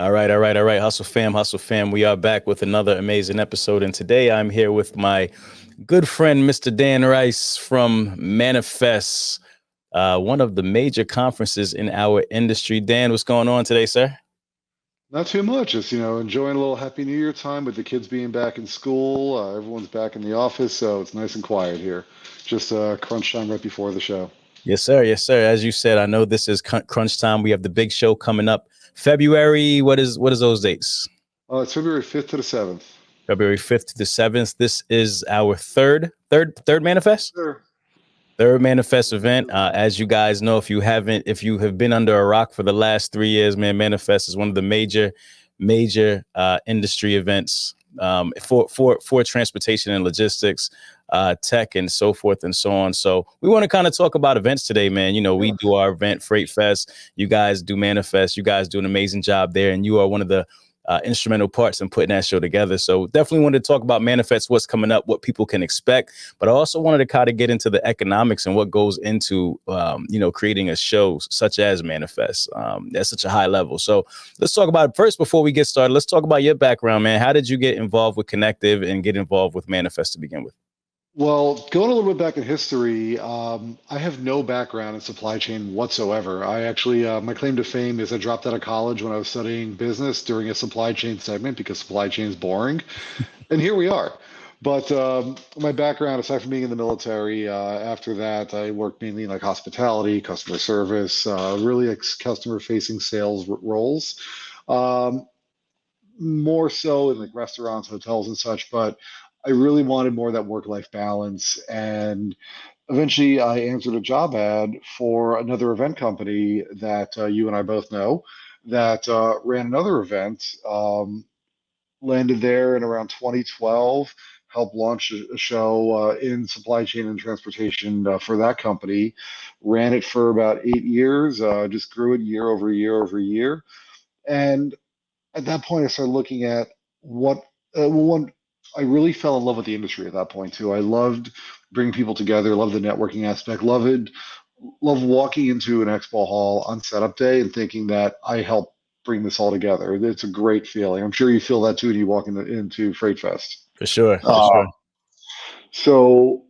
All right. Hustle fam, hustle fam. We are back with another amazing episode. And today I'm here with my good friend, Mr. Dan Rice from Manifest, one of the major conferences in our industry. Dan, what's going on today, sir? Not too much. Just, enjoying a little Happy New Year time with the kids being back in school. Everyone's back in the office, so it's nice and quiet here. Just crunch time right before the show. Yes, sir. Yes, sir. As you said, I know this is crunch time. We have the big show coming up February. What is those dates? It's February 5th to the 7th. February 5th to the 7th. This is our third manifest. Sure. Third Manifest event. As you guys know, if you have been under a rock for the last 3 years, man, Manifest is one of the major industry events for transportation and logistics, tech, and so forth and so on. So we want to kind of talk about events today, man. You know, we do our event FreightFest. You guys do Manifest. You guys do an amazing job there, and you are one of the instrumental parts in putting that show together. So definitely wanted to talk about Manifest, what's coming up, what people can expect, but I also wanted to kind of get into the economics and what goes into, creating a show such as Manifest at such a high level. So let's talk about it first before we get started. Let's talk about your background, man. How did you get involved with Connective and get involved with Manifest to begin with? Well, going a little bit back in history, I have no background in supply chain whatsoever. I actually, my claim to fame is I dropped out of college when I was studying business during a supply chain segment because supply chain is boring. And here we are. But my background, aside from being in the military, after that, I worked mainly in like hospitality, customer service, really like customer-facing sales roles. Um, More so in like restaurants, hotels, and such. But I really wanted more of that work-life balance. And eventually, I answered a job ad for another event company that you and I both know that ran another event. Landed there in around 2012, helped launch a show in supply chain and transportation for that company. Ran it for about 8 years, just grew it year over year over year. And at that point, I started looking at what one. I really fell in love with the industry at that point too. I loved bringing people together, loved the networking aspect, loved walking into an expo hall on setup day and thinking that I helped bring this all together. It's a great feeling. I'm sure you feel that too when you walk into Freight Fest. For sure. For Uh, sure. so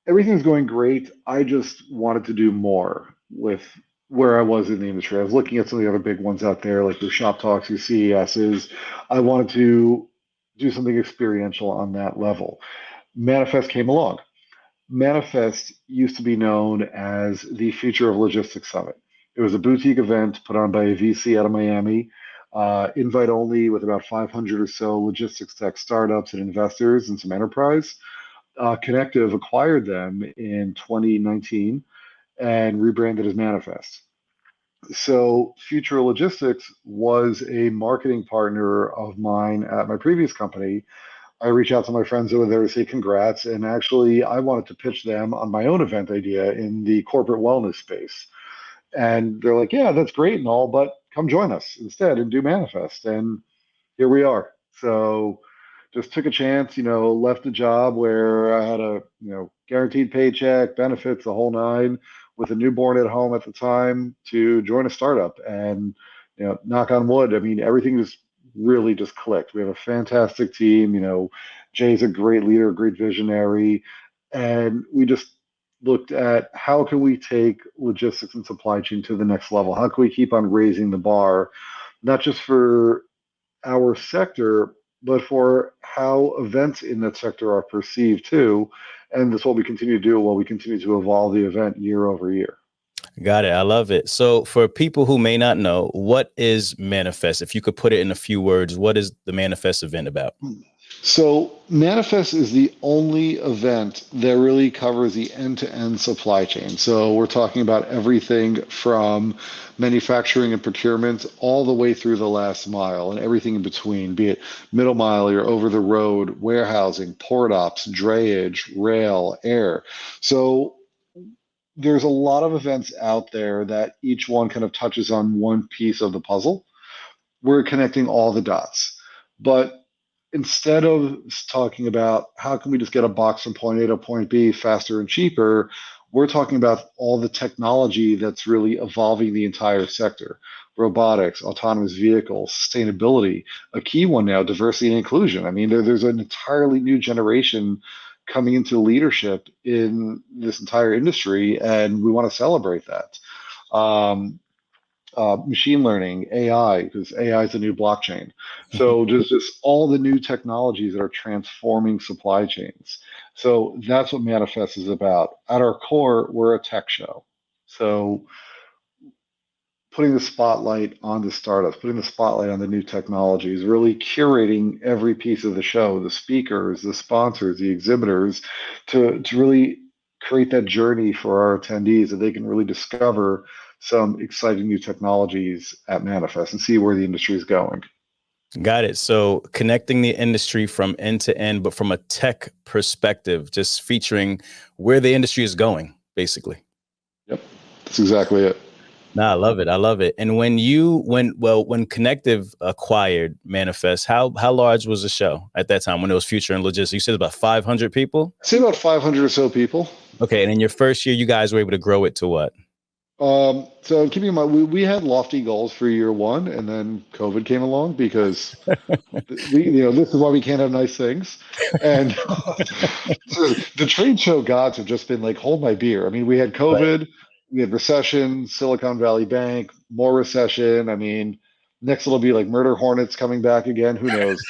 everything's going great. I just wanted to do more with where I was in the industry. I was looking at some of the other big ones out there, like your Shop Talks, your CESs. I wanted to do something experiential on that level. Manifest came along. Manifest used to be known as the Future of Logistics Summit. It was a boutique event put on by a VC out of Miami, invite only with about 500 or so logistics tech startups and investors and some enterprise. Connective acquired them in 2019 and rebranded as Manifest. So, Future Logistics was a marketing partner of mine at my previous company. I reach out to my friends over there to say congrats. And actually, I wanted to pitch them on my own event idea in the corporate wellness space. And they're like, yeah, that's great and all, but come join us instead and do Manifest. And here we are. So just took a chance, left a job where I had a, guaranteed paycheck, benefits, the whole nine, with a newborn at home at the time to join a startup. And, knock on wood, I mean, everything just really just clicked. We have a fantastic team. Jay's a great leader, a great visionary. And we just looked at how can we take logistics and supply chain to the next level? How can we keep on raising the bar, not just for our sector, but for how events in that sector are perceived too. And that's what we continue to do while we continue to evolve the event year over year. Got it. I love it. So for people who may not know, what is Manifest? If you could put it in a few words, what is the Manifest event about? So, Manifest is the only event that really covers the end-to-end supply chain. So, we're talking about everything from manufacturing and procurement all the way through the last mile and everything in between, be it middle mile or over the road, warehousing, port ops, drayage, rail, air. So, there's a lot of events out there that each one kind of touches on one piece of the puzzle. We're connecting all the dots. But instead of talking about how can we just get a box from point A to point B faster and cheaper, we're talking about all the technology that's really evolving the entire sector. Robotics, autonomous vehicles, sustainability, a key one now, diversity and inclusion. I mean, there's an entirely new generation coming into leadership in this entire industry, and we want to celebrate that. Um, Machine learning, AI, because AI is the new blockchain. So just all the new technologies that are transforming supply chains. So that's what Manifest is about. At our core, we're a tech show. So putting the spotlight on the startups, putting the spotlight on the new technologies, really curating every piece of the show, the speakers, the sponsors, the exhibitors, to really create that journey for our attendees that they can really discover some exciting new technologies at Manifest and see where the industry is going. Got it. So connecting the industry from end to end, but from a tech perspective, just featuring where the industry is going, basically. Yep, that's exactly it. No, I love it. I love it. And when Connective acquired Manifest, how large was the show at that time when it was Future and Logistics? You said about 500 people? I see about 500 or so people. Okay. And in your first year, you guys were able to grow it to what? So keeping in mind, we had lofty goals for year one, and then COVID came along because this is why we can't have nice things. And so the trade show gods have just been like, hold my beer. I mean, we had COVID, right. We had recession, Silicon Valley Bank, more recession. I mean, next it'll be like murder hornets coming back again. Who knows?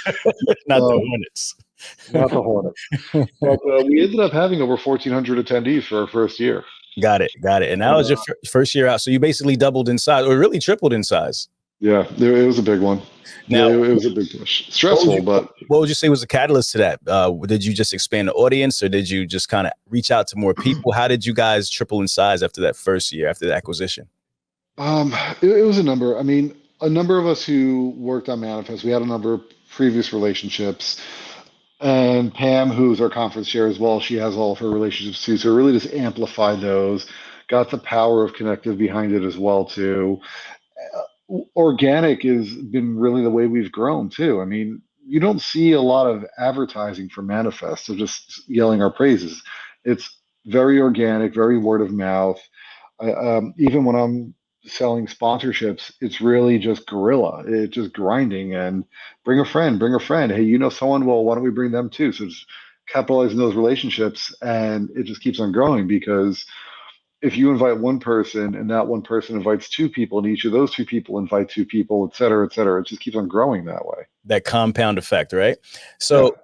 Not the Hornets. Not the Hornets. But we ended up having over 1,400 attendees for our first year. Got it. And that was your first year out. So you basically doubled in size, or really tripled in size. Yeah, it was a big one. Now, it was a big push. Stressful, but what would you say was the catalyst to that? Did you just expand the audience, or did you just kind of reach out to more people? How did you guys triple in size after that first year, after the acquisition? It was a number. I mean, a number of us who worked on Manifest, we had a number of previous relationships. And Pam, who's our conference chair as well, she has all of her relationships too. So it really just amplified those, got the power of Connective behind it as well too. Organic has been really the way we've grown too. I mean, you don't see a lot of advertising for Manifest of just yelling our praises. It's very organic, very word of mouth. Even when I'm selling sponsorships, it's really just guerrilla. It's just grinding and bring a friend. Hey, you know someone? Well, why don't we bring them too? So just capitalizing those relationships, and it just keeps on growing because if you invite one person and that one person invites two people and each of those two people invite two people, et cetera, it just keeps on growing that way. That compound effect, right? So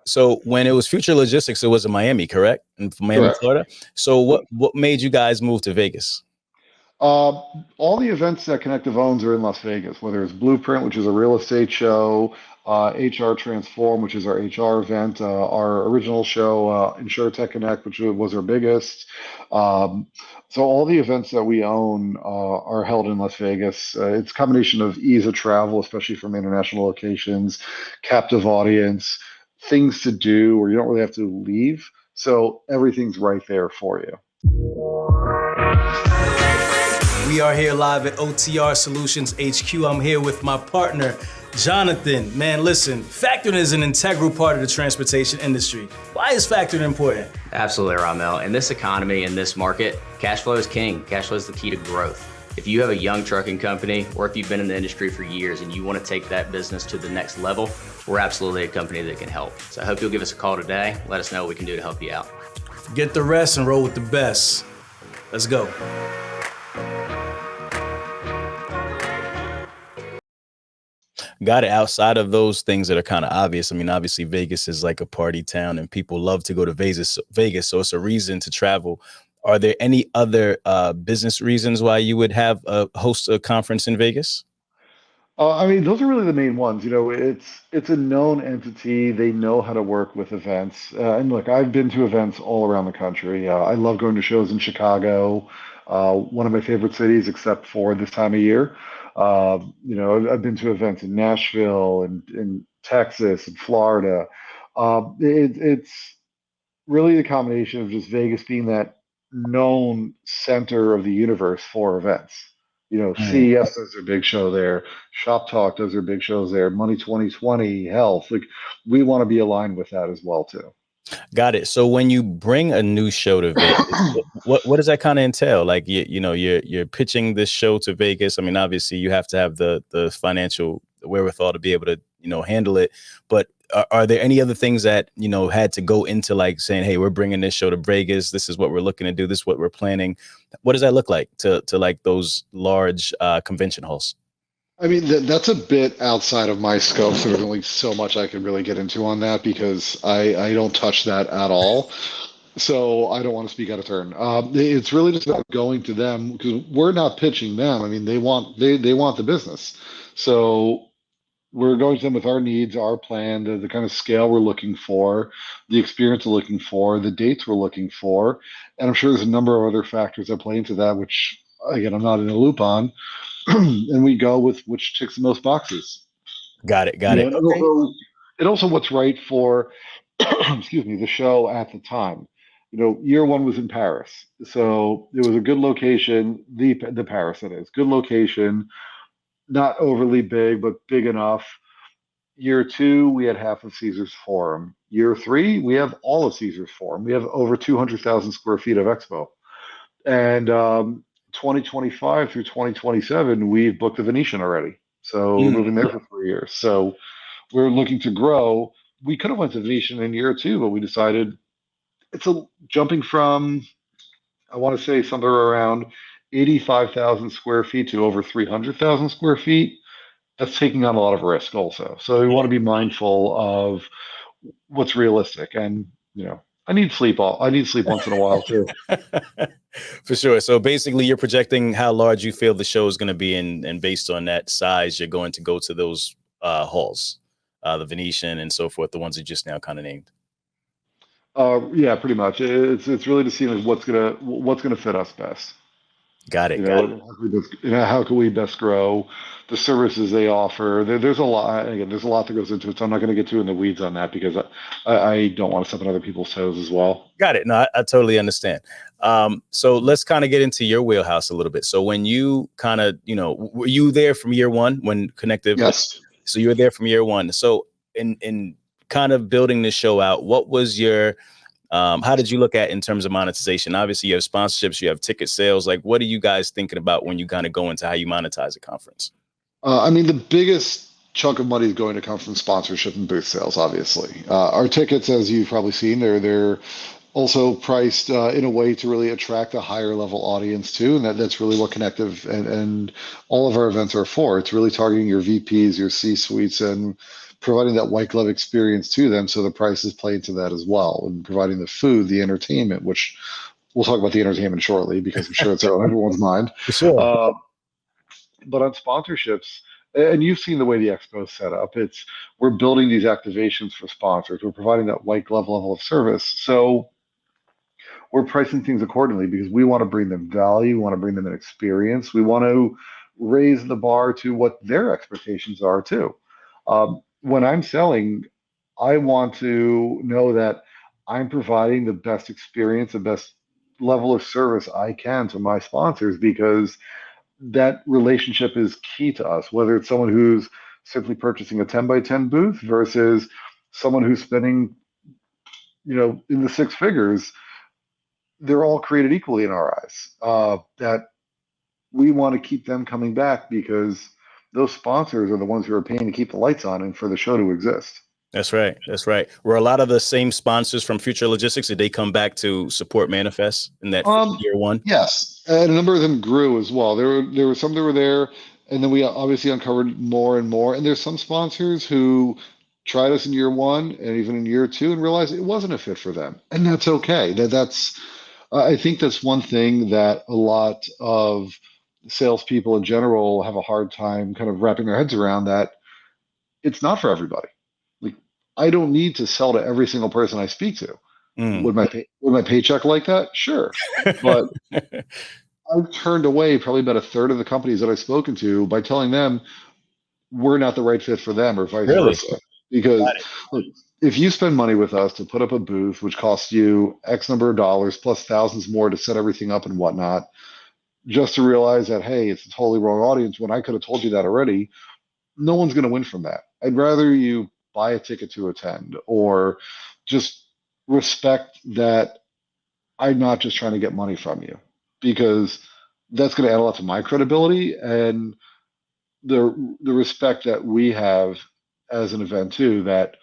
when it was Future Logistics, it was in Miami, correct? In Miami, correct. Florida. So what made you guys move to Vegas? All the events that Connective owns are in Las Vegas, whether it's Blueprint, which is a real estate show, HR Transform, which is our HR event, our original show, InsurTech Connect, which was our biggest. So all the events that we own are held in Las Vegas. It's a combination of ease of travel, especially from international locations, captive audience, things to do where you don't really have to leave. So everything's right there for you. We are here live at OTR Solutions HQ. I'm here with my partner, Jonathan. Man, listen, factoring is an integral part of the transportation industry. Why is factoring important? Absolutely, Rahmel. In this economy, in this market, cash flow is king. Cash flow is the key to growth. If you have a young trucking company, or if you've been in the industry for years and you want to take that business to the next level, we're absolutely a company that can help. So I hope you'll give us a call today. Let us know what we can do to help you out. Get the rest and roll with the best. Let's go. Got it. Outside of those things that are kind of obvious, I mean, obviously Vegas is like a party town and people love to go to Vegas, so it's a reason to travel. Are there any other business reasons why you would have host a conference in Vegas? I mean, those are really the main ones. You know, it's a known entity. They know how to work with events. And look, I've been to events all around the country. I love going to shows in Chicago, one of my favorite cities, except for this time of year. You know, I've been to events in Nashville and in Texas and Florida. It's really the combination of just Vegas being that known center of the universe for events. You know, CES does their big show there. Shop Talk does their big shows there. Money 2020, Health. Like, we want to be aligned with that as well, too. Got it. So when you bring a new show to Vegas, what does that kind of entail? Like you're pitching this show to Vegas. I mean, obviously you have to have the financial wherewithal to be able to handle it. But are there any other things that had to go into like saying, hey, we're bringing this show to Vegas. This is what we're looking to do. This is what we're planning. What does that look like to like those large convention halls? I mean, that's a bit outside of my scope, so there's only so much I can really get into on that because I don't touch that at all. So I don't want to speak out of turn. It's really just about going to them because we're not pitching them. I mean, they want the business. So we're going to them with our needs, our plan, the kind of scale we're looking for, the experience we're looking for, the dates we're looking for, and I'm sure there's a number of other factors that play into that, which again I'm not in a loop on. And we go with which ticks the most boxes. Got it. Got it. And Okay. also what's right for, excuse me, the show at the time. Year one was in Paris, so it was a good location. The Paris, that is, good location, not overly big, but big enough. Year two, we had half of Caesar's Forum. Year three, we have all of Caesar's Forum. We have over 200,000 square feet of expo. And 2025 through 2027, we've booked the Venetian already. So we're moving there for 3 years. So we're looking to grow. We could have went to Venetian in year two, but we decided it's jumping from, I want to say somewhere around 85,000 square feet to over 300,000 square feet. That's taking on a lot of risk also. So we want to be mindful of what's realistic. And, I need sleep once in a while too. For sure. So basically you're projecting how large you feel the show is going to be, and based on that size, you're going to go to those halls, the Venetian and so forth, the ones you just now kind of named. Yeah, pretty much. It's really to see like what's gonna fit us best. Got it. How can we best grow the services they offer? There's a lot. Again, there's a lot that goes into it. So I'm not going to get too in the weeds on that because I don't want to step on other people's toes as well. Got it. No, I totally understand. So let's kind of get into your wheelhouse a little bit. So when you kind of, were you there from year one when Connective? Yes. So you were there from year one. So in kind of building this show out, what was your how did you look at in terms of monetization? Obviously, you have sponsorships, you have ticket sales. Like, what are you guys thinking about when you kind of go into how you monetize a conference? I mean, the biggest chunk of money is going to come from sponsorship and booth sales, obviously. Our tickets, as you've probably seen, they're also priced in a way to really attract a higher level audience too, and that's really what Connective and all of our events are for. It's really targeting your VPs, your C-suites, and providing that white glove experience to them, so the prices play into that as well, and providing the food, the entertainment, which we'll talk about the entertainment shortly because I'm sure it's on everyone's mind. For sure. But on sponsorships, and you've seen the way the expo is set up, we're building these activations for sponsors. We're providing that white glove level of service. So we're pricing things accordingly because we want to bring them value. We want to bring them an experience. We want to raise the bar to what their expectations are too. When I'm selling, I want to know that I'm providing the best experience, the best level of service I can to my sponsors because that relationship is key to us, whether it's someone who's simply purchasing a 10 by 10 booth versus someone who's spending, in the six figures. They're all created equally in our eyes. That we want to keep them coming back because those sponsors are the ones who are paying to keep the lights on and for the show to exist. That's right. That's right. Were a lot of the same sponsors from Future Logistics, did they come back to support Manifest in that year one? Yes, and a number of them grew as well. There were some that were there, and then we obviously uncovered more and more. And there's some sponsors who tried us in year one and even in year two and realized it wasn't a fit for them, and that's okay. I think that's one thing that a lot of salespeople in general have a hard time kind of wrapping their heads around, that it's not for everybody. Like, I don't need to sell to every single person I speak to. Would my paycheck like that? Sure. But I've turned away probably about a third of the companies that I've spoken to by telling them we're not the right fit for them, or vice versa. Because look, if you spend money with us to put up a booth, which costs you X number of dollars plus thousands more to set everything up and whatnot, just to realize that, hey, it's a totally wrong audience when I could have told you that already, no one's going to win from that. I'd rather you buy a ticket to attend or just respect that I'm not just trying to get money from you, because that's going to add a lot to my credibility, and the respect that we have as an event too, that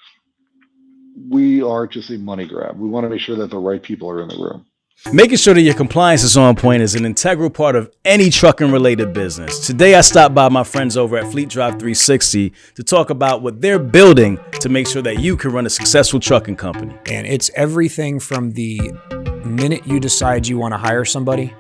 we are just a money grab. We want to make sure that the right people are in the room. Making sure that your compliance is on point is an integral part of any trucking related business. Today, I stopped by my friends over at FLEETDRIVE 360 to talk about what they're building to make sure that you can run a successful trucking company. And it's everything from the minute you decide you want to hire somebody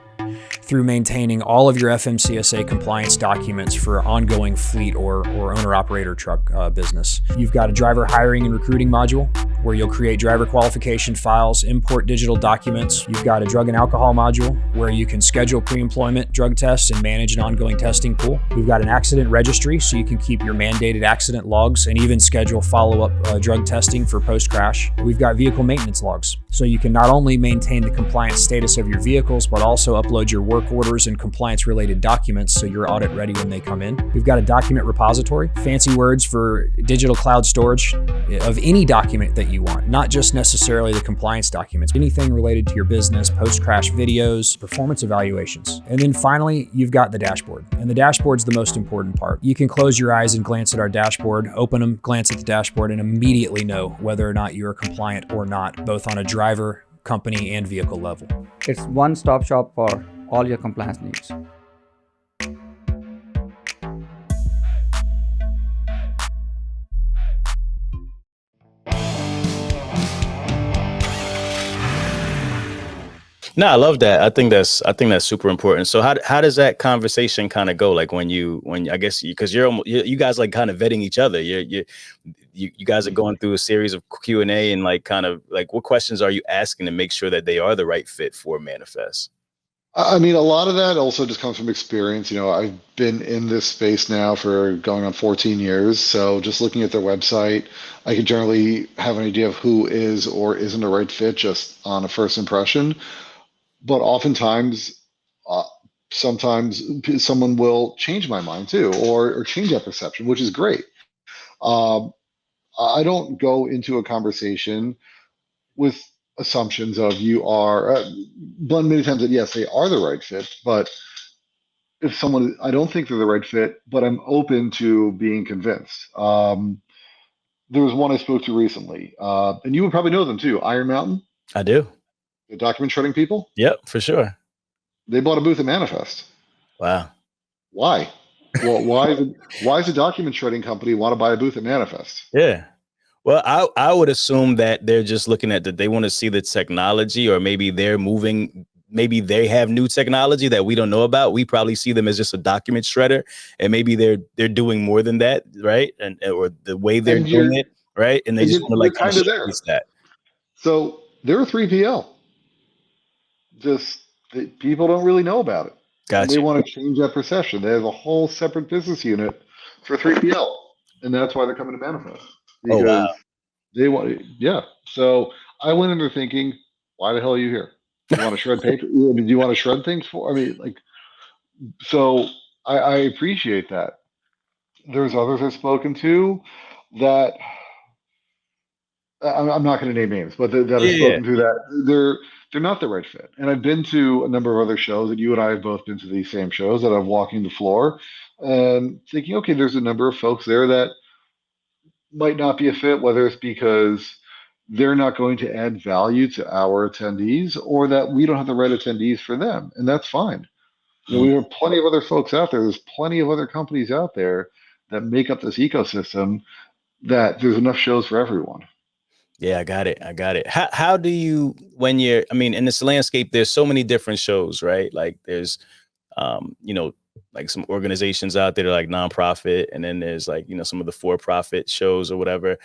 through maintaining all of your FMCSA compliance documents for ongoing fleet or owner-operator truck business. You've got a driver hiring and recruiting module where you'll create driver qualification files, import digital documents. You've got a drug and alcohol module where you can schedule pre-employment drug tests and manage an ongoing testing pool. We've got an accident registry so you can keep your mandated accident logs and even schedule follow-up drug testing for post-crash. We've got vehicle maintenance logs so you can not only maintain the compliance status of your vehicles, but also upload your work orders and compliance-related documents so you're audit ready when they come in. We've got a document repository, fancy words for digital cloud storage of any document that you want, not just necessarily the compliance documents, anything related to your business, post-crash videos, performance evaluations. And then finally, you've got the dashboard. And the dashboard's the most important part. You can close your eyes and glance at our dashboard, open them, glance at the dashboard, and immediately know whether or not you're compliant or not, both on a driver, company, and vehicle level. It's one-stop shop for all your compliance needs. No, I love that. I think that's super important. So how does that conversation kind of go? Like when I guess because you guys like kind of vetting each other. You guys are going through a series of Q&A and like kind of like what questions are you asking to make sure that they are the right fit for Manifest? I mean, a lot of that also just comes from experience. I've been in this space now for going on 14 years. So just looking at their website, I can generally have an idea of who is or isn't a right fit just on a first impression. But oftentimes, sometimes someone will change my mind too, or change that perception, which is great. I don't go into a conversation with assumptions of you are done many times that yes, they are the right fit, but if someone, I don't think they're the right fit, but I'm open to being convinced. There was one I spoke to recently, and you would probably know them too, Iron Mountain. I do. The document shredding people? Yep, for sure. They bought a booth at Manifest. Wow. Why? Well, why is a document shredding company want to buy a booth at Manifest? Yeah. Well, I would assume that they're just looking at that they want to see the technology, or maybe they're moving. Maybe they have new technology that we don't know about. We probably see them as just a document shredder, and maybe they're doing more than that, right? And or the way they're doing it, right? And they just want to like kind of showcase that. So they're a 3PL. Just people don't really know about it. Gotcha. They want to change that perception. They have a whole separate business unit for 3PL, and that's why they're coming to Manifest. Because they want, yeah. So I went in there thinking, why the hell are you here? You want to shred paper? I mean, do you want to shred things for? I mean, like, so I appreciate that. There's others I've spoken to that I'm not going to name names, but that I've spoken to that they're not the right fit. And I've been to a number of other shows, and you and I have both been to these same shows that I'm walking the floor and thinking, okay, there's a number of folks there that might not be a fit, whether it's because they're not going to add value to our attendees or that we don't have the right attendees for them. And that's fine. We have plenty of other folks out there. There's plenty of other companies out there that make up this ecosystem that there's enough shows for everyone. Yeah, I got it. How do you, when you're, I mean, in this landscape, there's so many different shows, right? Like there's, like some organizations out there that are like nonprofit, and then there's like, some of the for-profit shows or whatever.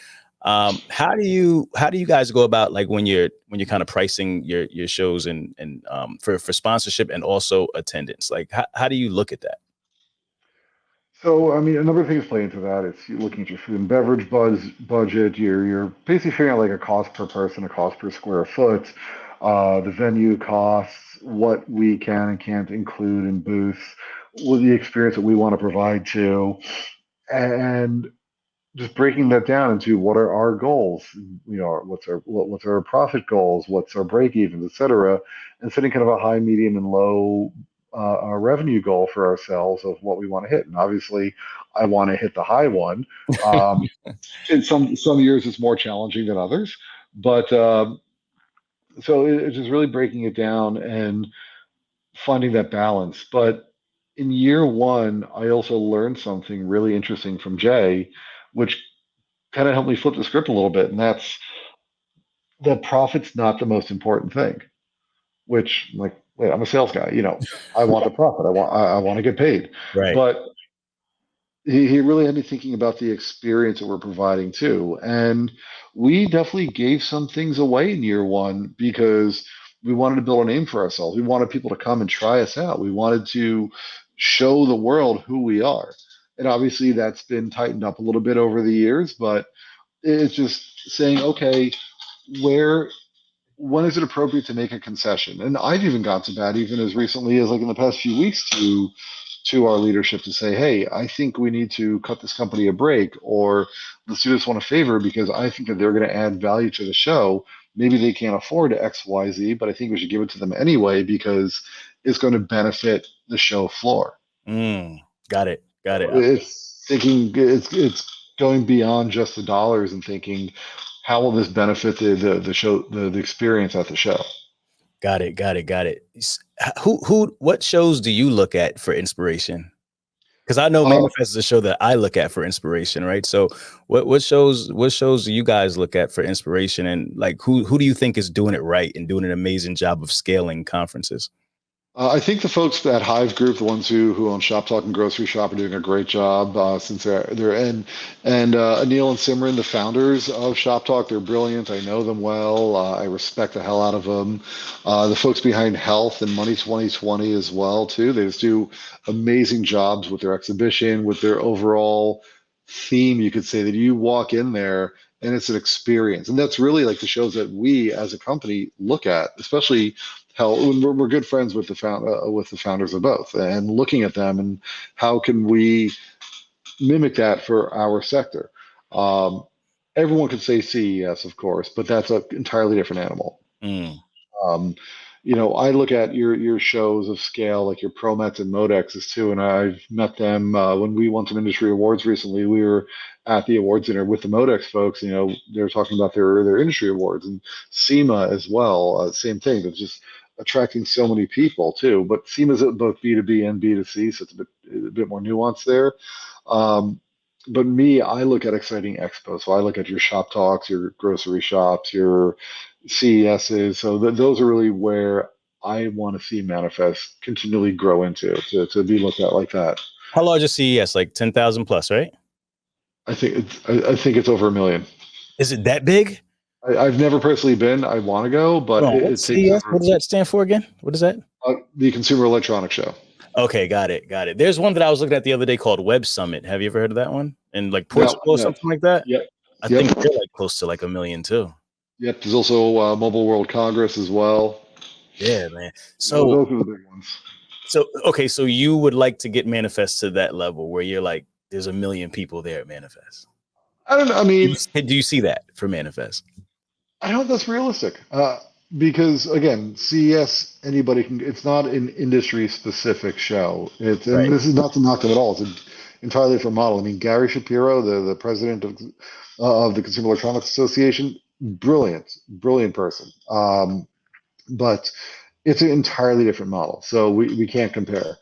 How do you guys go about like when you're kind of pricing your shows and for sponsorship and also attendance? Like how do you look at that? So, I mean, a number of things play into that. It's you're looking at your food and beverage budget. You're basically figuring out like a cost per person, a cost per square foot, the venue costs, what we can and can't include in booths, with the experience that we want to provide to. And just breaking that down into what are our goals, what's our profit goals, what's our break evens, et cetera, and setting kind of a high, medium, and low revenue goal for ourselves of what we want to hit. And obviously, I want to hit the high one. In some years, it's more challenging than others, but so it's just really breaking it down and finding that balance. But in year one, I also learned something really interesting from Jay, which kind of helped me flip the script a little bit, and that's that profit's not the most important thing. Which, like, wait, I'm a sales guy. I want the profit. I want to get paid. Right. But he really had me thinking about the experience that we're providing too. And we definitely gave some things away in year one because we wanted to build a name for ourselves. We wanted people to come and try us out. We wanted to show the world who we are. And obviously that's been tightened up a little bit over the years, but it's just saying, okay, when is it appropriate to make a concession? And I've even got to bat, even as recently as like in the past few weeks, to our leadership to say, hey, I think we need to cut this company a break, or let's do this one a favor because I think that they're going to add value to the show. Maybe they can't afford X, Y, Z, but I think we should give it to them anyway because it's going to benefit the show floor. Got it. It's going beyond just the dollars and thinking, how will this benefit the show, the experience at the show? Got it. What shows do you look at for inspiration? Because I know Manifest is a show that I look at for inspiration, right? So what shows do you guys look at for inspiration, and like who do you think is doing it right and doing an amazing job of scaling conferences? I think the folks at Hive Group, the ones who own Shop Talk and Grocery Shop, are doing a great job since they're in. And Anil and Simran, the founders of Shop Talk, they're brilliant. I know them well. I respect the hell out of them. The folks behind Health and Money 2020 as well too. They just do amazing jobs with their exhibition, with their overall theme. You could say that you walk in there and it's an experience, and that's really like the shows that we as a company look at, especially. Hell, we're good friends with the founders of both, and looking at them and how can we mimic that for our sector. Everyone could say CES, of course, but that's an entirely different animal. I look at your shows of scale, like your ProMets and Modexes too, and I've met them when we won some industry awards recently. We were at the awards dinner with the Modex folks. They were talking about their industry awards, and SEMA as well. Same thing. It's just attracting so many people too. But SEMA's at both B2B and B2C, so it's a bit more nuanced there. But me, I look at exciting expos. So I look at your shop talks, your grocery shops, your CESs. So those are really where I want to see Manifest continually grow into, to be looked at like that. How large is CES? Like 10,000 plus, right? I think it's over 1 million. Is it that big? I've never personally been. I want to go, but CES, what does that stand for again? What is that? The Consumer Electronics Show. Okay, got it. There's one that I was looking at the other day called Web Summit. Have you ever heard of that one? And like Portugal or something like that? Yep. I think they're like close to like 1 million too. Yep. There's also Mobile World Congress as well. Yeah, man. So those are the big ones. So okay, so you would like to get Manifest to that level where you're like, there's 1 million people there at Manifest. I don't know. I mean, do you see that for Manifest? I don't know if that's realistic. Because again, CES, anybody can. It's not an industry-specific show. And this is not to knock them at all. It's an entirely different model. I mean, Gary Shapiro, the president of the Consumer Electronics Association, brilliant person. But it's an entirely different model, so we can't compare.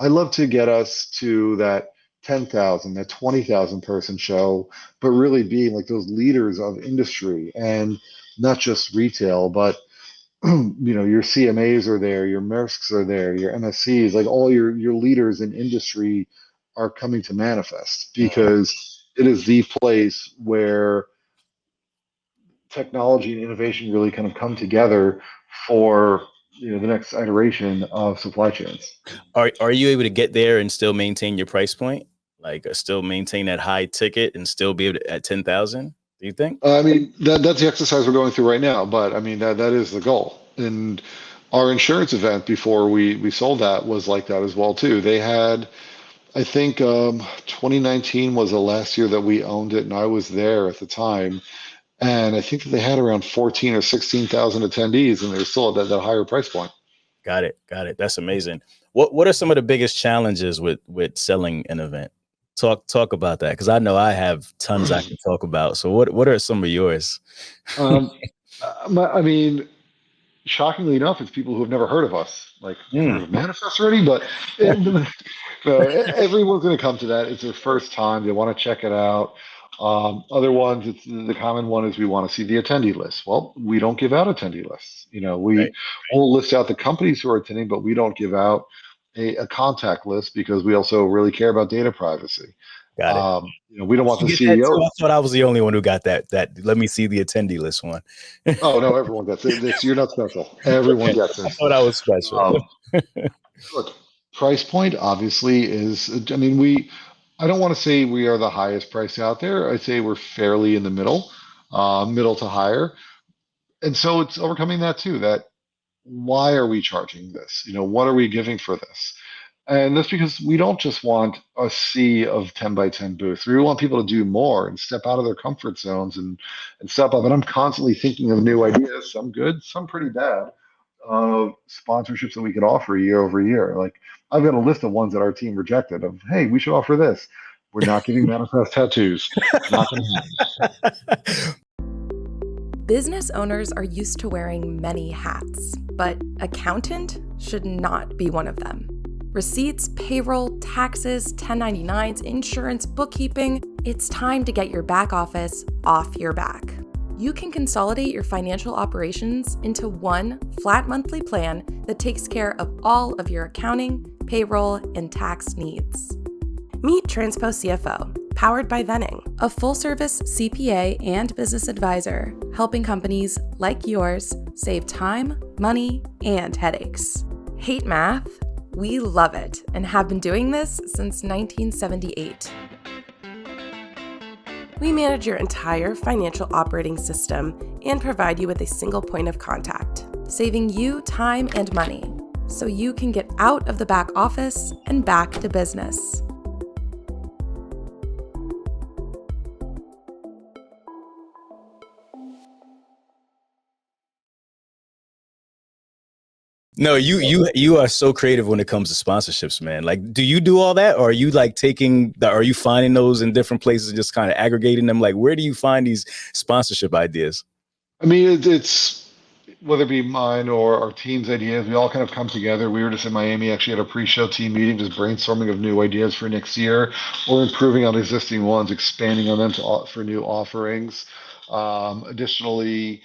I'd love to get us to that 10,000, that 20,000 person show, but really being like those leaders of industry, and not just retail, but your CMAs are there, your Maersks are there, your MSCs, like all your leaders in industry are coming to Manifest because it is the place where technology and innovation really kind of come together for the next iteration of supply chains. Are you able to get there and still maintain your price point? Like still maintain that high ticket and still be able to at 10,000? Do you think? I mean, that's the exercise we're going through right now, but I mean, that is the goal. And our insurance event before we sold that was like that as well too. They had I think 2019 was the last year that we owned it, and I was there at the time. And I think that they had around 14 or 16,000 attendees, and they're still at that higher price point. Got it. Got it. That's amazing. What are some of the biggest challenges with selling an event? Talk about that, because I know I have tons I can talk about. So what are some of yours? I mean, shockingly enough, it's people who have never heard of us, like heard of Mm, Manifest already, but everyone's going to come to that. It's their first time. They want to check it out. Other ones, it's the common one is we want to see the attendee list. Well, we don't give out attendee lists. You know, right. we'll list out the companies who are attending, but we don't give out a contact list because we also really care about data privacy. Got it. You know, we don't want the You get that CEO. too? I thought I was the only one who got that. Let me see the attendee list one. Oh no, everyone gets it. You're not special. Everyone gets I it. thought I was special. Look, price point obviously is. I mean, I don't want to say we are the highest price out there. I'd say we're fairly in the middle, middle to higher, and so it's overcoming that too. That why are we charging this? You know, what are we giving for this? And that's because we don't just want a sea of 10 by 10 booths. We want people to do more and step out of their comfort zones and step up. And I'm constantly thinking of new ideas, some good, some pretty bad, of sponsorships that we could offer year over year. Like I've got a list of ones that our team rejected of, hey, we should offer this. We're not giving manifest tattoos. Not going to happen. Business owners are used to wearing many hats, but accountant should not be one of them. Receipts, payroll, taxes, 1099s, insurance, bookkeeping, it's time to get your back office off your back. You can consolidate your financial operations into one flat monthly plan that takes care of all of your accounting, payroll, and tax needs. Meet TRANSPOCFO, powered by VENNING, a full-service CPA and business advisor, helping companies like yours save time, money, and headaches. Hate math? We love it and have been doing this since 1978. We manage your entire financial operating system and provide you with a single point of contact, saving you time and money so you can get out of the back office and back to business. No, you are so creative when it comes to sponsorships, man. Like, do you do all that, or are you like are you finding those in different places and just kind of aggregating them? Like, where do you find these sponsorship ideas? I mean, it's whether it be mine or our team's ideas, we all kind of come together. We were just in Miami, actually at a pre-show team meeting, just brainstorming of new ideas for next year, or improving on existing ones, expanding on them for new offerings. Additionally,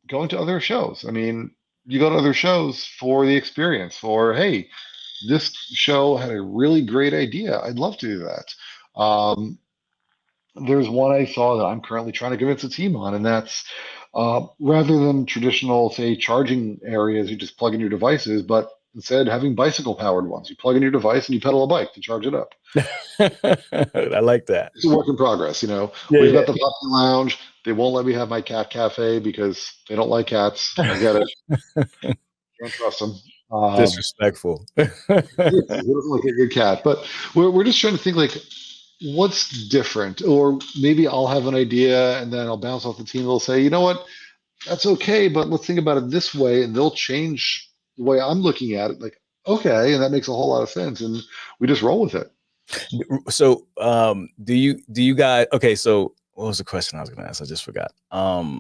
going to other shows. I mean, you go to other shows for the experience. For hey, this show had a really great idea. I'd love to do that. There's one I saw that I'm currently trying to convince a team on, and that's rather than traditional, say, charging areas, you just plug in your devices, but instead having bicycle powered ones. You plug in your device and you pedal a bike to charge it up. I like that. It's a work in progress. You know, Yeah, we've yeah. got the puppy lounge. They won't let me have my cat cafe because they don't like cats. I get it. Can't trust them. Disrespectful. He doesn't like a good cat, but we're just trying to think like what's different, or maybe I'll have an idea and then I'll bounce off the team. They'll say, you know what, that's okay, but let's think about it this way, and they'll change the way I'm looking at it. Like, okay, and that makes a whole lot of sense, and we just roll with it. So, do you guys? Okay, so what was the question I was going to ask? I just forgot. I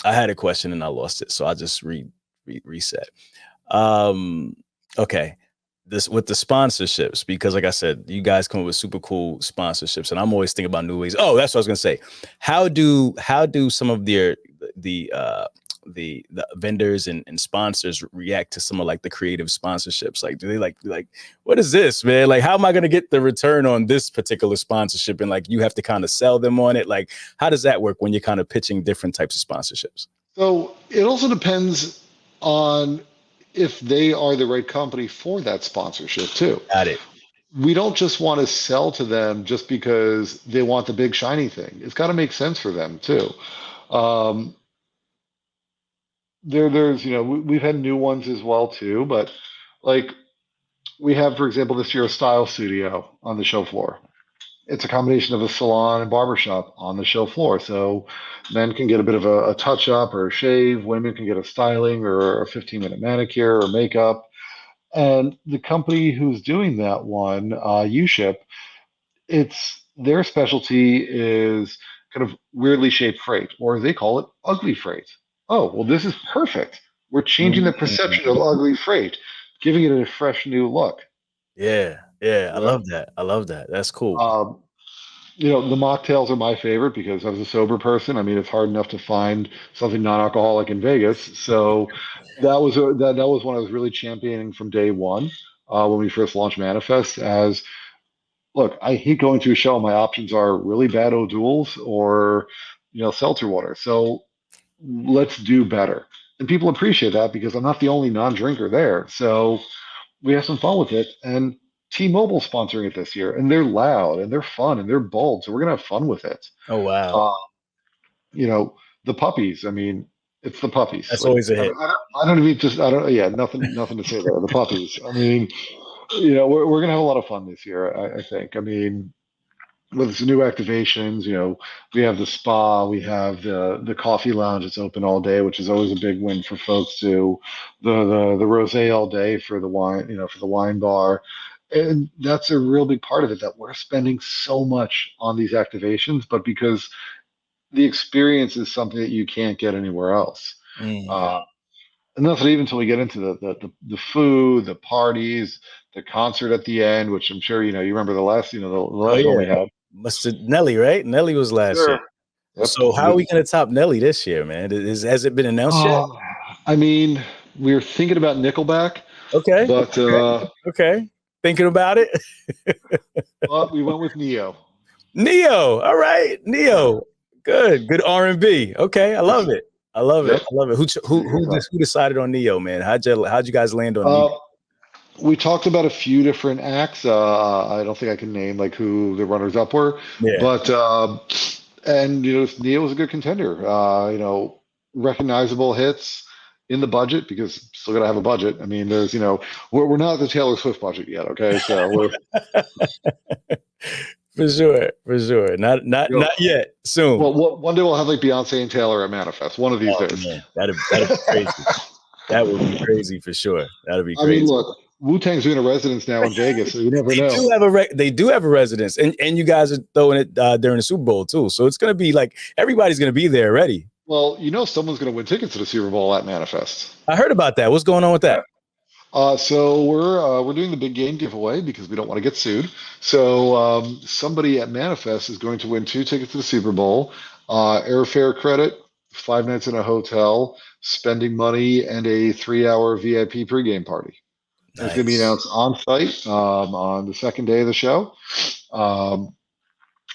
had a question and I lost it, so I just reset. Okay. This with the sponsorships, because like I said, you guys come up with super cool sponsorships, and I'm always thinking about new ways. Oh, that's what I was gonna say. How do some of the vendors and sponsors react to some of like the creative sponsorships? Like, do they like what is this, man? Like, how am I gonna get the return on this particular sponsorship? And like, you have to kind of sell them on it. Like, how does that work when you're kind of pitching different types of sponsorships? So it also depends on if they are the right company for that sponsorship too. Got it. We don't just want to sell to them just because they want the big shiny thing. It's got to make sense for them too. There's we've had new ones as well too, but like we have, for example, this year a style studio on the show floor. It's a combination of a salon and barbershop on the show floor. So men can get a bit of a touch up or a shave. Women can get a styling or a 15-minute manicure or makeup. And the company who's doing that one, UShip, it's their specialty is kind of weirdly shaped freight, or they call it ugly freight. Oh, well, this is perfect. We're changing the perception of ugly freight, giving it a fresh new look. Yeah, yeah, I Right? love that. I love that. That's cool. Um, the mocktails are my favorite because as a sober person, I mean, it's hard enough to find something non-alcoholic in Vegas. So that was one I was really championing from day one when we first launched Manifest. As look, I hate going to a show. My options are really bad O'Douls or seltzer water. So let's do better, and people appreciate that because I'm not the only non-drinker there. So we have some fun with it, and T-Mobile sponsoring it this year, and they're loud and they're fun and they're bold, so we're gonna have fun with it. Oh wow, Uh, the puppies. I mean, it's the puppies. that's Like always a hit. I don't even just I don't yeah nothing to say there. The puppies. I mean, we're gonna have a lot of fun this year. I think. I mean, with some new activations, we have the spa, we have the coffee lounge. It's open all day, which is always a big win for folks. To the rosé all day for the wine, for the wine bar, and that's a real big part of it. That we're spending so much on these activations, but because the experience is something that you can't get anywhere else. Mm. Uh, and that's not even until we get into the food, the parties, the concert at the end, which I'm sure you remember the last the Oh last one we yeah, had. must have Nelly, right? Nelly was last year. Sure. Yep. So how are we gonna top Nelly this year, man? Has it been announced yet? I mean, we were thinking about Nickelback, Okay, but okay. Thinking about it. but we went with Neo. Neo. All right, Neo. Good R&B. Okay, I love it. I love it. Yep. I love it. Who decided on Neo, man? How'd you guys land on Neo? We talked about a few different acts. I don't think I can name like who the runners up were, Yeah. but and Neo was a good contender. Recognizable hits in the budget because still gotta have a budget. I mean, there's we're not at the Taylor Swift budget yet. Okay, so we're For sure. Not yet. Soon. well, one day we'll have like Beyonce and Taylor at Manifest. One of these days. Man, that'd be crazy. That would be crazy for sure. That'd be crazy. I mean, look, Wu-Tang's doing a residence now in Vegas, so you never know. They do have a residence, and you guys are throwing it during the Super Bowl too. So it's gonna be like everybody's gonna be there already. Well, someone's going to win tickets to the Super Bowl at Manifest. I heard about that. What's going on with that? So we're doing the big game giveaway because we don't want to get sued. So somebody at Manifest is going to win 2 tickets to the Super Bowl, airfare credit, 5 nights in a hotel, spending money, and a 3-hour VIP pregame party. Nice. It's going to be announced on site on the second day of the show.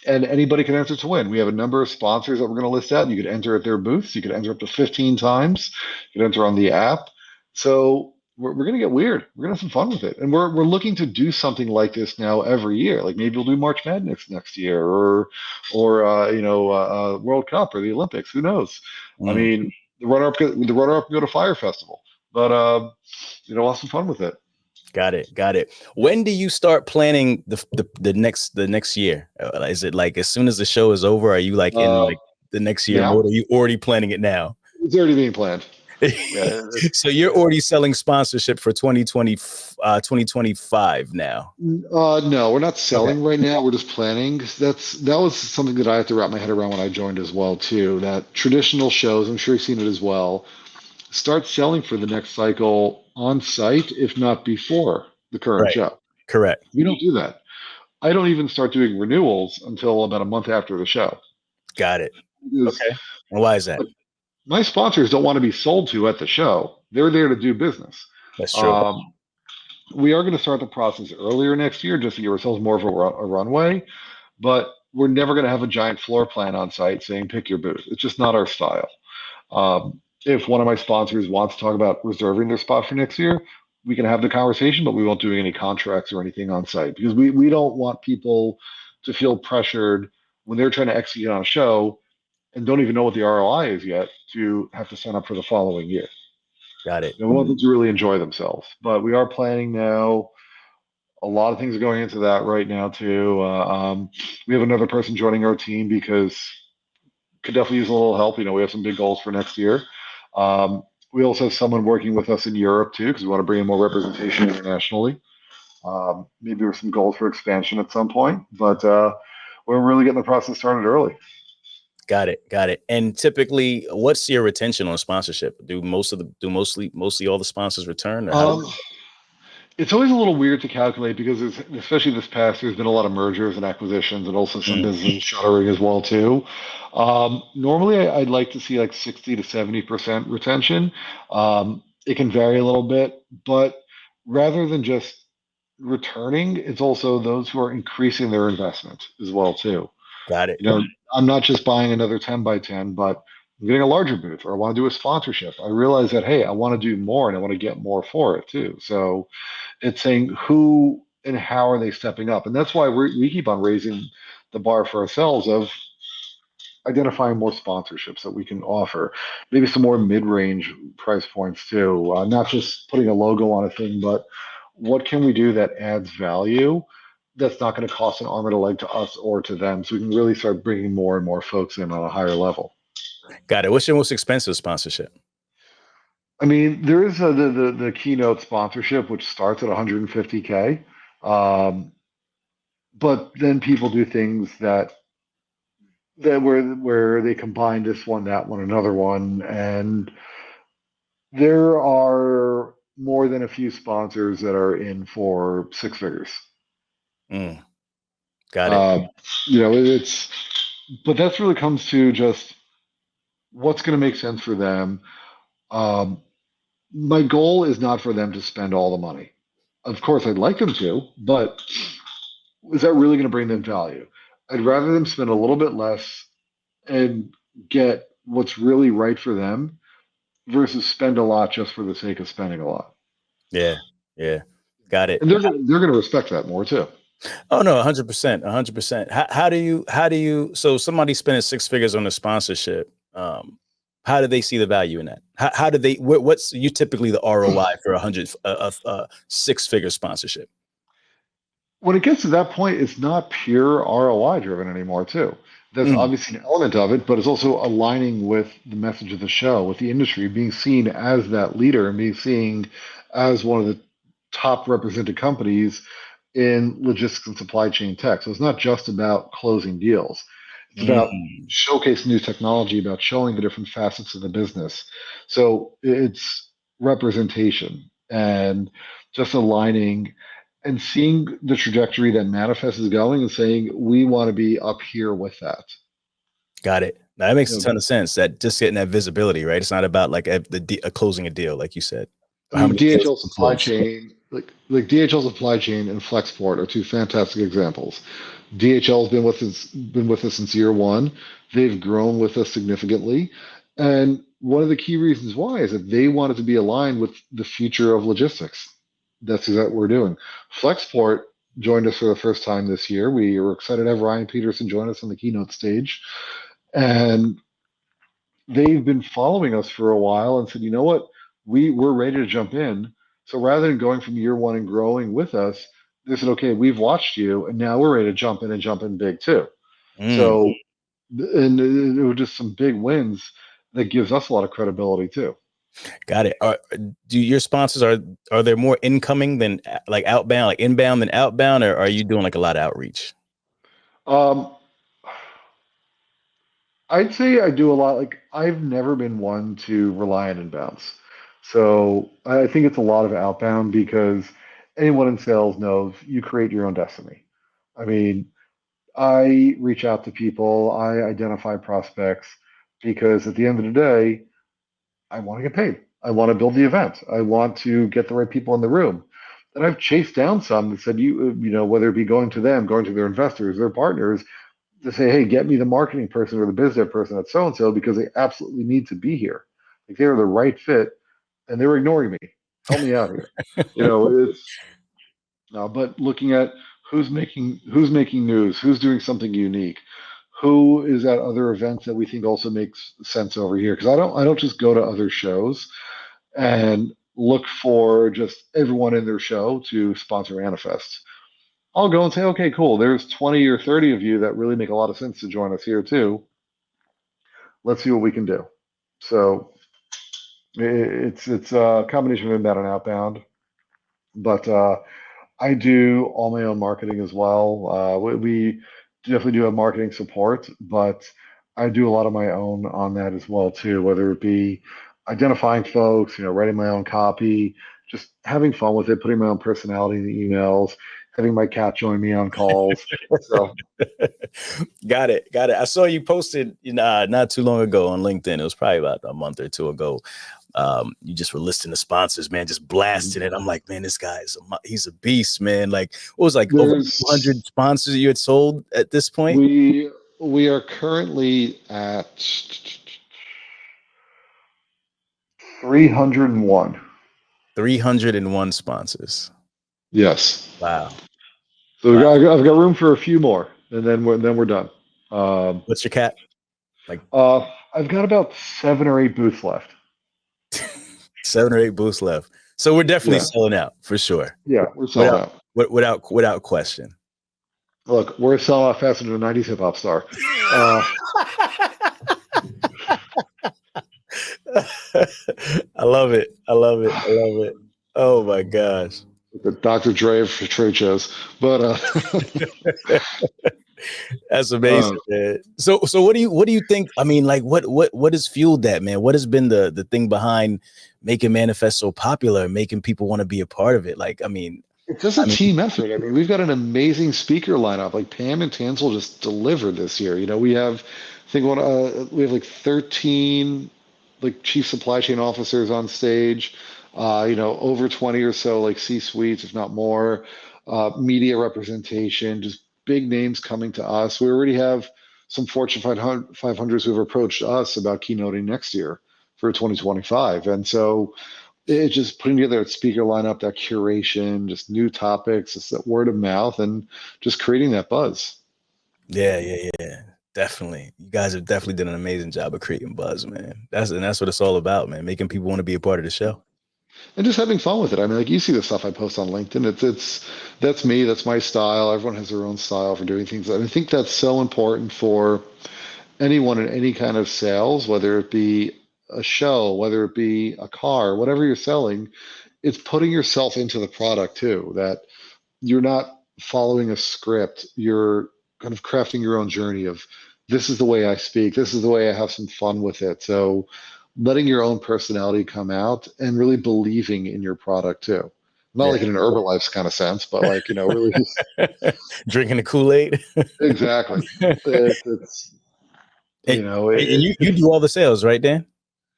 And anybody can enter to win. We have a number of sponsors that we're going to list out. You could enter at their booths. You could enter up to 15 times. You could enter on the app. So we're going to get weird. We're going to have some fun with it. And we're looking to do something like this now every year. Like maybe we'll do March Madness next year or World Cup or the Olympics. Who knows? I mean, the runner-up can go to Fire Festival. But, we'll have some fun with it. Got it. When do you start planning the next year? Is it like as soon as the show is over? Are you like in like the next year mode? Are you already planning it now? It's already being planned. Yeah. So you're already selling sponsorship for 2025 now? No, we're not selling right now. We're just planning. That was something that I had to wrap my head around when I joined as well too. That traditional shows, I'm sure you've seen it as well, start selling for the next cycle on site, if not before the current show. Correct. We don't do that. I don't even start doing renewals until about a month after the show. Got it. Okay. And why is that? My sponsors don't want to be sold to at the show. They're there to do business. That's true. We are going to start the process earlier next year just to give ourselves more of a runway, but we're never going to have a giant floor plan on site saying pick your booth. It's just not our style. If one of my sponsors wants to talk about reserving their spot for next year, we can have the conversation, but we won't do any contracts or anything on site because we don't want people to feel pressured when they're trying to execute on a show and don't even know what the ROI is yet to have to sign up for the following year. Got it. We want them to really enjoy themselves, but we are planning now A lot of things are going into that right now too. We have another person joining our team because could definitely use a little help. We have some big goals for next year. We also have someone working with us in Europe too because we want to bring in more representation internationally. Maybe with some goals for expansion at some point, but we're really getting the process started early. Got it. And typically, what's your retention on sponsorship? Do mostly all the sponsors return? Or It's always a little weird to calculate because especially this past, there's been a lot of mergers and acquisitions and also some business shuttering as well too. Normally, I'd like to see like 60 to 70% retention. It can vary a little bit, but rather than just returning, it's also those who are increasing their investment as well too. got it. I'm not just buying another 10 by 10, but I'm getting a larger booth or I want to do a sponsorship. I realize that, hey, I want to do more and I want to get more for it too. So it's saying who and how are they stepping up? And that's why we keep on raising the bar for ourselves of identifying more sponsorships that we can offer, maybe some more mid-range price points too, not just putting a logo on a thing, but what can we do that adds value that's not going to cost an arm and a leg to us or to them, so we can really start bringing more and more folks in on a higher level. Got it. What's your most expensive sponsorship? I mean, there is the keynote sponsorship, which starts at 150K. But then people do things that where they combine this one, that one, another one, and there are more than a few sponsors that are in for six figures. Got it. But that's really comes to just what's going to make sense for them. My goal is not for them to spend all the money. Of course, I'd like them to, but is that really going to bring them value? I'd rather them spend a little bit less and get what's really right for them versus spend a lot just for the sake of spending a lot. Yeah. Got it. And they're going to respect that more too. Oh no, 100%. How do you? So somebody spending six figures on a sponsorship. How do they see the value in that? How do they? What's you typically the ROI for a six-figure sponsorship? When it gets to that point, it's not pure ROI driven anymore too. There's obviously an element of it, but it's also aligning with the message of the show, with the industry, being seen as that leader and being seen as one of the top represented companies in logistics and supply chain tech. So it's not just about closing deals. It's about showcasing new technology, about showing the different facets of the business. So it's representation and just aligning and seeing the trajectory that Manifest is going and saying, we want to be up here with that. Got it. Now, that makes a ton of sense. That just getting that visibility, right? It's not about like closing a deal, like you said. DHL supply chain, like DHL supply chain and Flexport are two fantastic examples. DHL has been with us since year one. They've grown with us significantly, and one of the key reasons why is that they wanted to be aligned with the future of logistics. That's exactly what we're doing. Flexport joined us for the first time this year. We were excited to have Ryan Peterson join us on the keynote stage, and they've been following us for a while and said, you know what, we're ready to jump in. So rather than going from year one and growing with us, they said, okay, we've watched you, and now we're ready to jump in big too. So, and it was just some big wins that gives us a lot of credibility too. Got it. Do your sponsors are there more incoming than like outbound, like inbound than outbound, or are you doing like a lot of outreach? I'd say I do a lot. Like I've never been one to rely on inbounds. So I think it's a lot of outbound because anyone in sales knows you create your own destiny. I mean, I reach out to people, I identify prospects because at the end of the day, I want to get paid. I want to build the event. I want to get the right people in the room. And I've chased down some that said, whether it be going to them, going to their investors, their partners, to say, hey, get me the marketing person or the business person at so and so because they absolutely need to be here. Like they're the right fit, and they're ignoring me. Help me out here. But looking at who's making news, who's doing something unique, who is at other events that we think also makes sense over here. Because I don't just go to other shows and look for just everyone in their show to sponsor manifests. I'll go and say, okay, cool. There's 20 or 30 of you that really make a lot of sense to join us here too. Let's see what we can do. So it's a combination of inbound and outbound, but I do all my own marketing as well. We definitely do have marketing support, but I do a lot of my own on that as well too, whether it be identifying folks, writing my own copy, just having fun with it, putting my own personality in the emails, having my cat join me on calls. So Got it. I saw you posted not too long ago on LinkedIn. It was probably about a month or two ago. You just were listing the sponsors, man, just blasting it. I'm like, man, this guy he's a beast, man. Like, what was like over 200 sponsors you had sold at this point? We are currently at 301. 301 sponsors. Yes. Wow. So I've got room for a few more, and then we're done. What's your cap? I've got about 7 or 8 booths left. 7 or 8 booths left. So we're definitely selling out for sure. Yeah, we're selling out. Without question. Look, we're selling out faster than a 90s hip hop star. I love it. Oh my gosh. The Dr. Dre for trade shows, but that's amazing, man. So what do you think? I mean, like what has fueled that, man? What has been the thing behind making Manifest so popular, making people want to be a part of it? Like, I mean, it's just a team effort. I mean, we've got an amazing speaker lineup. Like Pam and Tansel just delivered this year. We have, we have like 13 like chief supply chain officers on stage. Over 20 or so like C-suites, if not more, media representation, just big names coming to us. We already have some Fortune 500s who have approached us about keynoting next year for 2025. And so it's just putting together a speaker lineup, that curation, just new topics, it's that word of mouth, and just creating that buzz. Yeah. Definitely. You guys have definitely done an amazing job of creating buzz, man. That's what it's all about, man. Making people want to be a part of the show. And just having fun with it. I mean, like you see the stuff I post on LinkedIn. That's me. That's my style. Everyone has their own style for doing things. And I think that's so important for anyone in any kind of sales, whether it be a show, whether it be a car, whatever you're selling. It's putting yourself into the product too. That you're not following a script. You're kind of crafting your own journey of this is the way I speak. This is the way I have some fun with it. So letting your own personality come out and really believing in your product too. Not like in an Herbalife kind of sense, but like, really just drinking the Kool-Aid. Exactly. It's you do all the sales, right, Dan?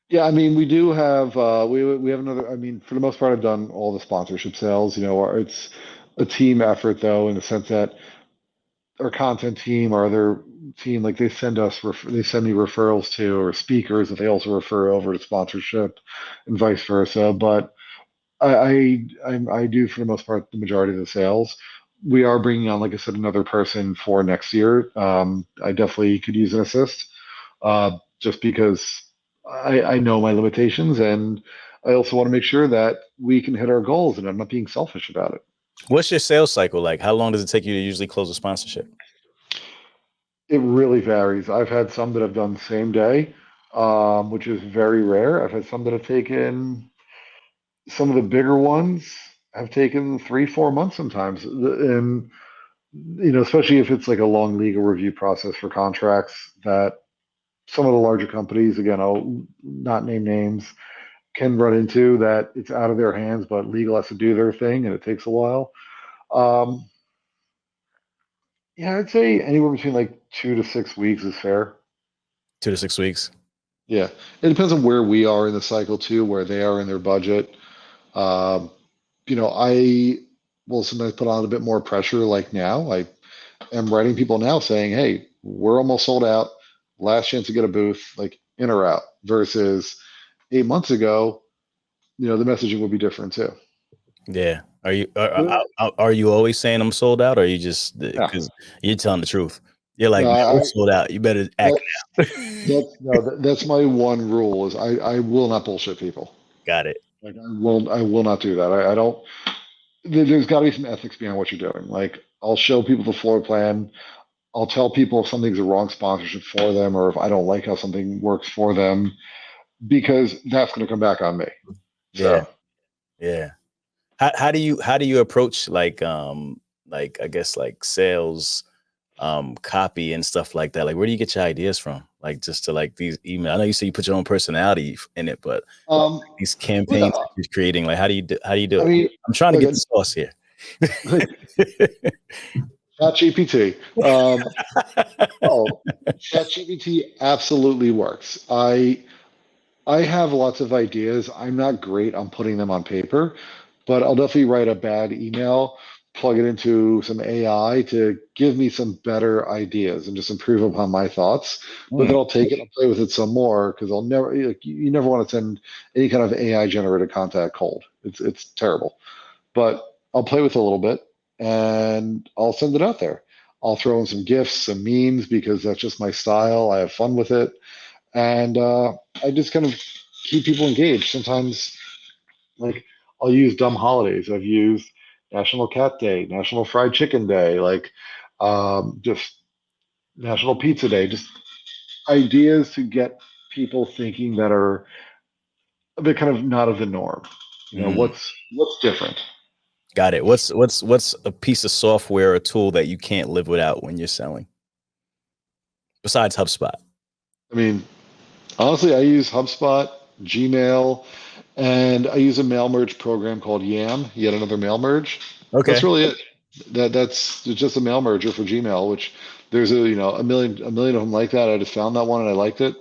Yeah, I mean, we do have we have another. I mean, for the most part, I've done all the sponsorship sales. It's a team effort though, in the sense that our content team, our other team, like they send me referrals to, or speakers that they also refer over to sponsorship, and vice versa. But I do for the most part the majority of the sales. We are bringing on, like I said, another person for next year. I definitely could use an assist, just because I know my limitations, and I also want to make sure that we can hit our goals, and I'm not being selfish about it. What's your sales cycle like? How long does it take you to usually close a sponsorship? It really varies. I've had some that have done same day, which is very rare. I've had some that have taken, some of the bigger ones have taken 3-4 months sometimes. And, especially if it's like a long legal review process for contracts that some of the larger companies, again, I'll not name names, can run into, that it's out of their hands, but legal has to do their thing and it takes a while. Yeah, I'd say anywhere between like 2 to 6 weeks is fair. 2 to 6 weeks. Yeah, it depends on where we are in the cycle too, where they are in their budget. I will sometimes put on a bit more pressure. Like now, I am writing people now saying, "Hey, we're almost sold out. Last chance to get a booth, like in or out." Versus 8 months ago, the messaging would be different too. Yeah. Are you always saying I'm sold out, or are you just because you're telling the truth? You're like, I'm sold out. You better act out. That's my one rule is I will not bullshit people. Got it. Like I will not do that. I don't. There's got to be some ethics behind what you're doing. Like I'll show people the floor plan. I'll tell people if something's a wrong sponsorship for them, or if I don't like how something works for them, because that's going to come back on me. Yeah. So Yeah. How do you approach like I guess like sales copy and stuff like that? Like where do you get your ideas from? Like just to like these email. I know you say you put your own personality in it, but these campaigns that you're creating, like how do you do I it? mean, I'm trying to like get the sauce here. ChatGPT. Oh, ChatGPT absolutely works. I have lots of ideas. I'm not great on putting them on paper, but I'll definitely write a bad email, plug it into some AI to give me some better ideas and just improve upon my thoughts. But then I'll take it and play with it some more because I'll never like you never want to send any kind of AI generated content cold. It's terrible. But I'll play with it a little bit and I'll send it out there. I'll throw in some GIFs, some memes because that's just my style. I have fun with it. And I just kind of keep people engaged. Sometimes, like, I'll use dumb holidays. I've used National Cat Day, National Fried Chicken Day, like just National Pizza Day, just ideas to get people thinking that are they're kind of not of the norm. You know, what's different? Got it. What's a piece of software or tool that you can't live without when you're selling? Besides HubSpot. I mean, honestly, I use HubSpot, Gmail, and I use a mail merge program called Yam, yet another mail merge. Okay. That's really it. That's just a mail merger for Gmail, which there's a million of them like that. I just found that one and I liked it.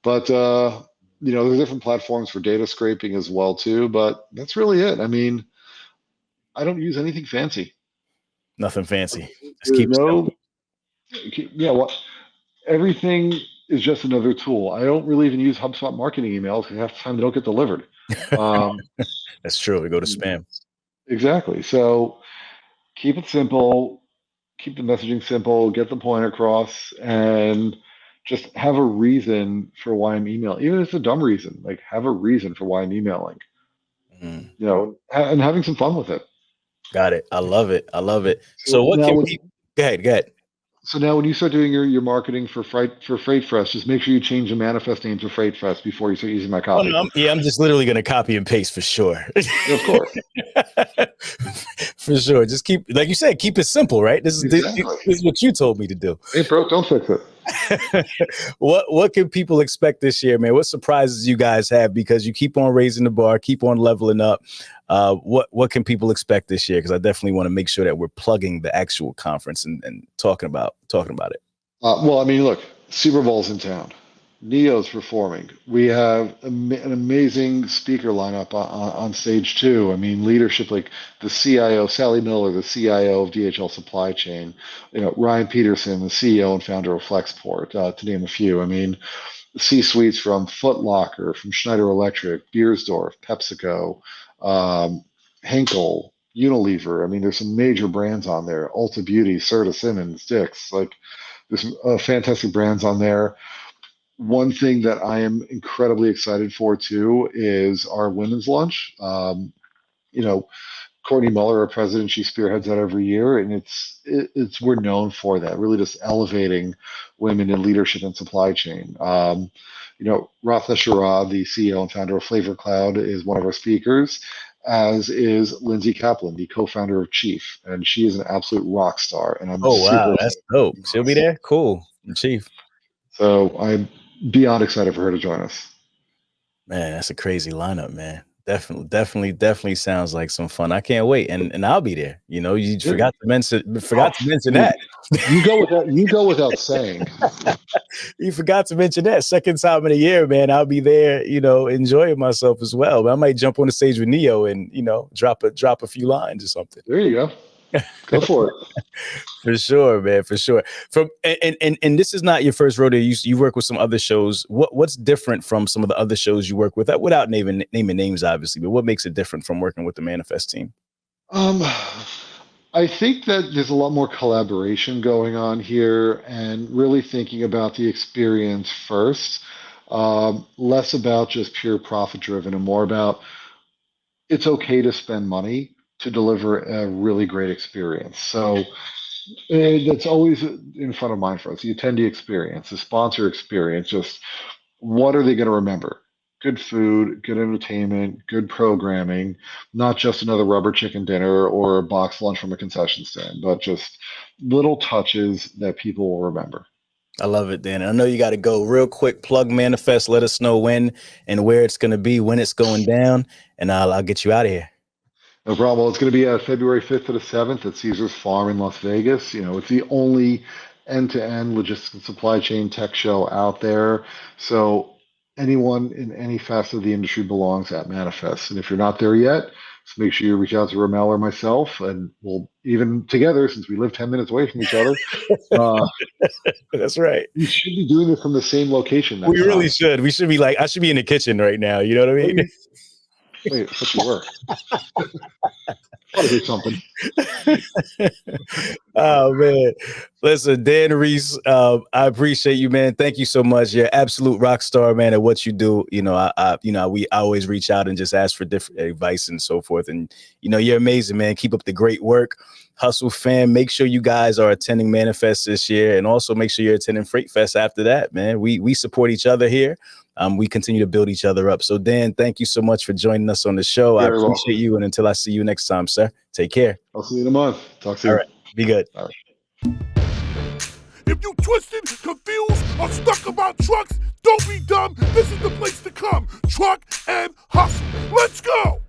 But there's different platforms for data scraping as well too. But that's really it. I mean, I don't use anything fancy. Nothing fancy. Just There's keep it no, simple. yeah. What everything is just another tool. I don't really even use HubSpot marketing emails because half the time they don't get delivered. Um, That's true. We go to spam. exactly. So keep it simple, keep the messaging simple, get the point across, and just have a reason for why I'm emailing. Even if it's a dumb reason, like have a reason for why I'm emailing. Mm. And having some fun with it. Got it. I love it. I love it. So So what now, can when, people go ahead, go ahead. so now when you start doing your marketing for FreightFest, just make sure you change the manifest name to FreightFest before you start using my Oh, copy. no, I'm just literally gonna copy and paste for sure. Of course. For sure. Just keep, like you said, keep it simple, right? This Exactly. is what you told me to do. Hey, bro, don't fix it. What can people expect this year, man? What surprises you guys have because you keep on raising the bar, keep on leveling up? What can people expect this year? Because I definitely want to make sure that we're plugging the actual conference and talking about it. Well, I mean, look, Super Bowl's in town. Neo's performing. We have an amazing speaker lineup on stage too. I mean, leadership like the CIO, Sally Miller, the CIO of DHL Supply Chain, Ryan Peterson, the CEO and founder of Flexport, to name a few. I mean, C-suites from Foot Locker, from Schneider Electric, Beiersdorf, PepsiCo, Henkel, Unilever. I mean, there's some major brands on there. Ulta Beauty, Serta Simmons, Dick's. Like, there's some fantastic brands on there. One thing that I am incredibly excited for too is our women's lunch. Courtney Muller, our president, she spearheads that every year, and it's we're known for that. Really, just elevating women in leadership and supply chain. Rafa Sharad, the CEO and founder of Flavor Cloud, is one of our speakers, as is Lindsay Kaplan, the co-founder of Chief, and she is an absolute rock star. And I'm super Wow, that's excited. dope. She'll be there. Cool, Chief. So I'm beyond excited for her to join us. Man, that's a crazy lineup, man. Definitely sounds like some fun. I can't wait, and I'll be there. You forgot to mention that. You go without saying. You forgot to mention that. Second time in a year, man. I'll be there, enjoying myself as well. But I might jump on the stage with Neo and drop a few lines or something. There you go. Go for it. For sure, man. For sure. And this is not your first rodeo. You work with some other shows. What's different from some of the other shows you work with? Without naming names, obviously, but what makes it different from working with the Manifest team? I think that there's a lot more collaboration going on here, and really thinking about the experience first. Less about just pure profit driven, and more about it's okay to spend money to deliver a really great experience. So that's always in front of mind for us. The attendee experience, the sponsor experience, just what are they going to remember? Good food, good entertainment, good programming, not just another rubber chicken dinner or a box lunch from a concession stand, but just little touches that people will remember. I love it, Dan. And I know you got to go real quick. Plug Manifest. Let us know when and where it's going to be, when it's going down, and I'll get you out of here. No problem. Well, it's going to be February 5th to the 7th at Caesar's Farm in Las Vegas. It's the only end-to-end logistics and supply chain tech show out there. So anyone in any facet of the industry belongs at Manifest. And if you're not there yet, just make sure you reach out to Rahmel or myself, and we'll even together, since we live 10 minutes away from each other. That's right. We should be doing it from the same location next We really time. should. We should be I should be in the kitchen right now. You know what I mean? Wait, I thought you were. Gotta do something. Oh man, listen, Dan Reese, I appreciate you, man. Thank you so much. You're an absolute rock star, man, at what you do. I always reach out and just ask for different advice and so forth. And you're amazing, man. Keep up the great work. Hustle fam, make sure you guys are attending Manifest this year, and also make sure you're attending FreightFest after that, man. We support each other here. We continue to build each other up. So, Dan, thank you so much for joining us on the show. I appreciate you. And until I see you next time, sir, take care. I'll see you in a month. Talk soon. All right. Be good. All right. If you twisted, confused, or stuck about trucks, don't be dumb. This is the place to come. Truck and Hustle. Let's go.